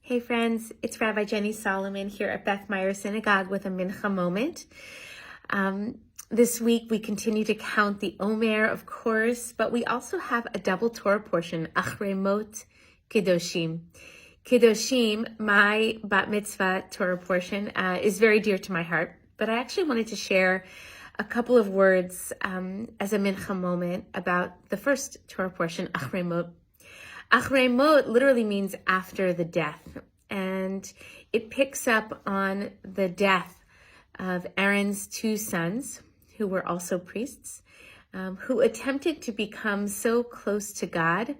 Hey friends, it's Rabbi Jenny Solomon here at Beth Meyer Synagogue with a Mincha moment. This week we continue to count the Omer, of course, but we also have a double Torah portion, Achrei Kiddushim. Kiddushim, my bat mitzvah Torah portion, is very dear to my heart, but I actually wanted to share a couple of words as a Mincha moment about the first Torah portion, Achrei Mot. Achrei Mot literally means after the death, and it picks up on the death of Aaron's two sons, who were also priests, who attempted to become so close to God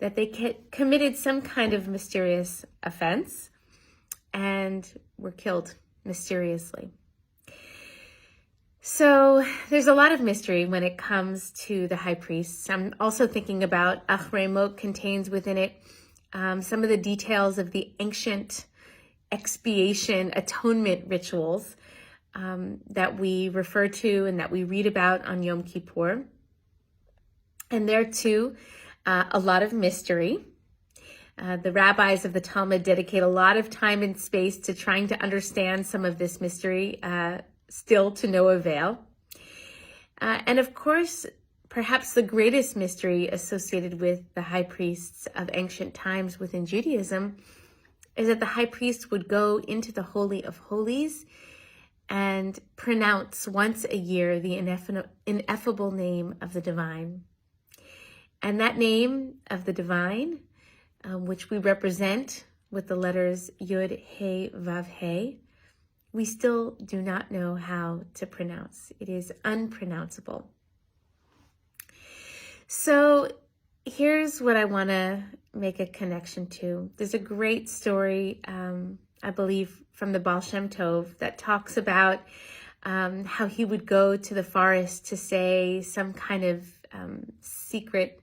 that they committed some kind of mysterious offense and were killed mysteriously. So there's a lot of mystery when it comes to the high priests. I'm also thinking about Achrei Mot contains within it some of the details of the ancient expiation atonement rituals that we refer to and that we read about on Yom Kippur. And there too, a lot of mystery. The rabbis of the Talmud dedicate a lot of time and space to trying to understand some of this mystery, still to no avail. And of course, perhaps the greatest mystery associated with the high priests of ancient times within Judaism is that the high priest would go into the Holy of Holies and pronounce once a year the ineffable name of the divine. And that name of the divine, which we represent with the letters Yud, He, Vav, He, we still do not know how to pronounce. It is unpronounceable. So here's what I want to make a connection to. There's a great story, I believe, from the Baal Shem Tov that talks about how he would go to the forest to say some kind of secret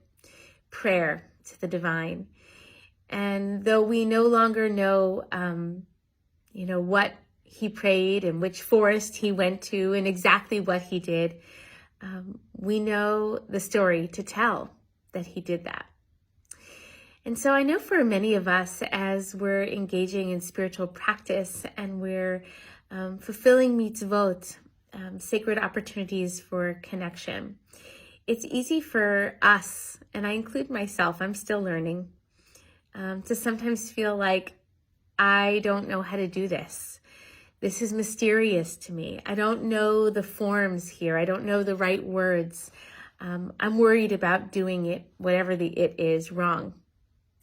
prayer to the divine. And though we no longer know, what he prayed and which forest he went to and exactly what he did, we know the story to tell that he did that. And so I know for many of us, as we're engaging in spiritual practice and we're fulfilling mitzvot, sacred opportunities for connection, it's easy for us, and I include myself, I'm still learning, to sometimes feel like I don't know how to do this. This is mysterious to me. I don't know the forms here. I don't know the right words. I'm worried about doing it, whatever the it is, wrong.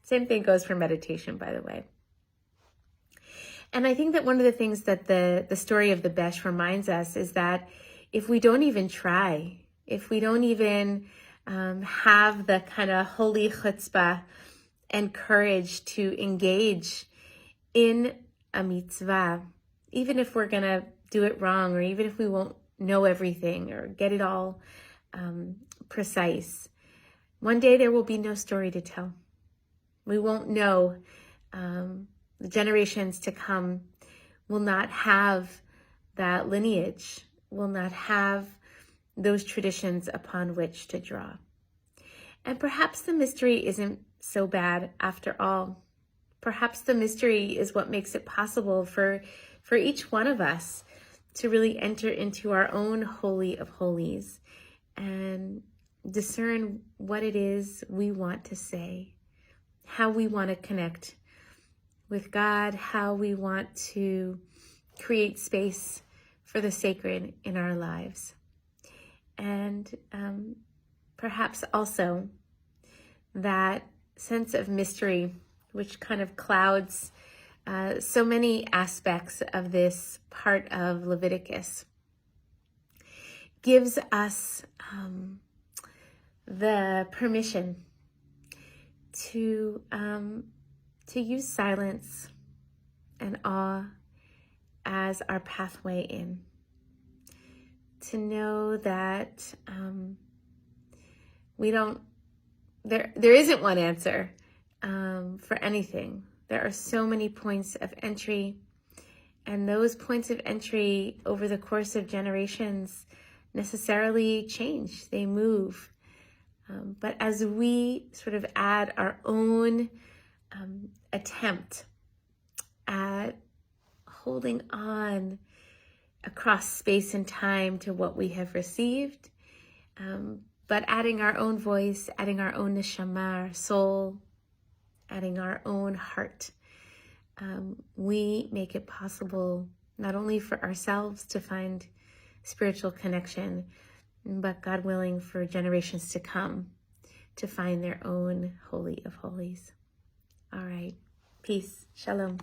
Same thing goes for meditation, by the way. And I think that one of the things that the story of the Besh reminds us is that if we don't even try, if we don't even have the kind of holy chutzpah and courage to engage in a mitzvah, even if we're going to do it wrong, or even if we won't know everything or get it all precise, one day there will be no story to tell. We won't know. The generations to come will not have that lineage, will not have those traditions upon which to draw. And perhaps the mystery isn't so bad after all. Perhaps the mystery is what makes it possible for each one of us to really enter into our own holy of holies and discern what it is we want to say, how we want to connect with God, how we want to create space for the sacred in our lives. And perhaps also that sense of mystery, which kind of clouds so many aspects of this part of Leviticus, gives us the permission to use silence and awe as our pathway in. To know that there isn't one answer for anything. There are so many points of entry, and those points of entry over the course of generations necessarily change, they move. But as we sort of add our own attempt at holding on across space and time to what we have received, but adding our own voice, adding our own neshama, our soul, adding our own heart. We make it possible not only for ourselves to find spiritual connection, but God willing for generations to come to find their own Holy of Holies. All right. Peace. Shalom.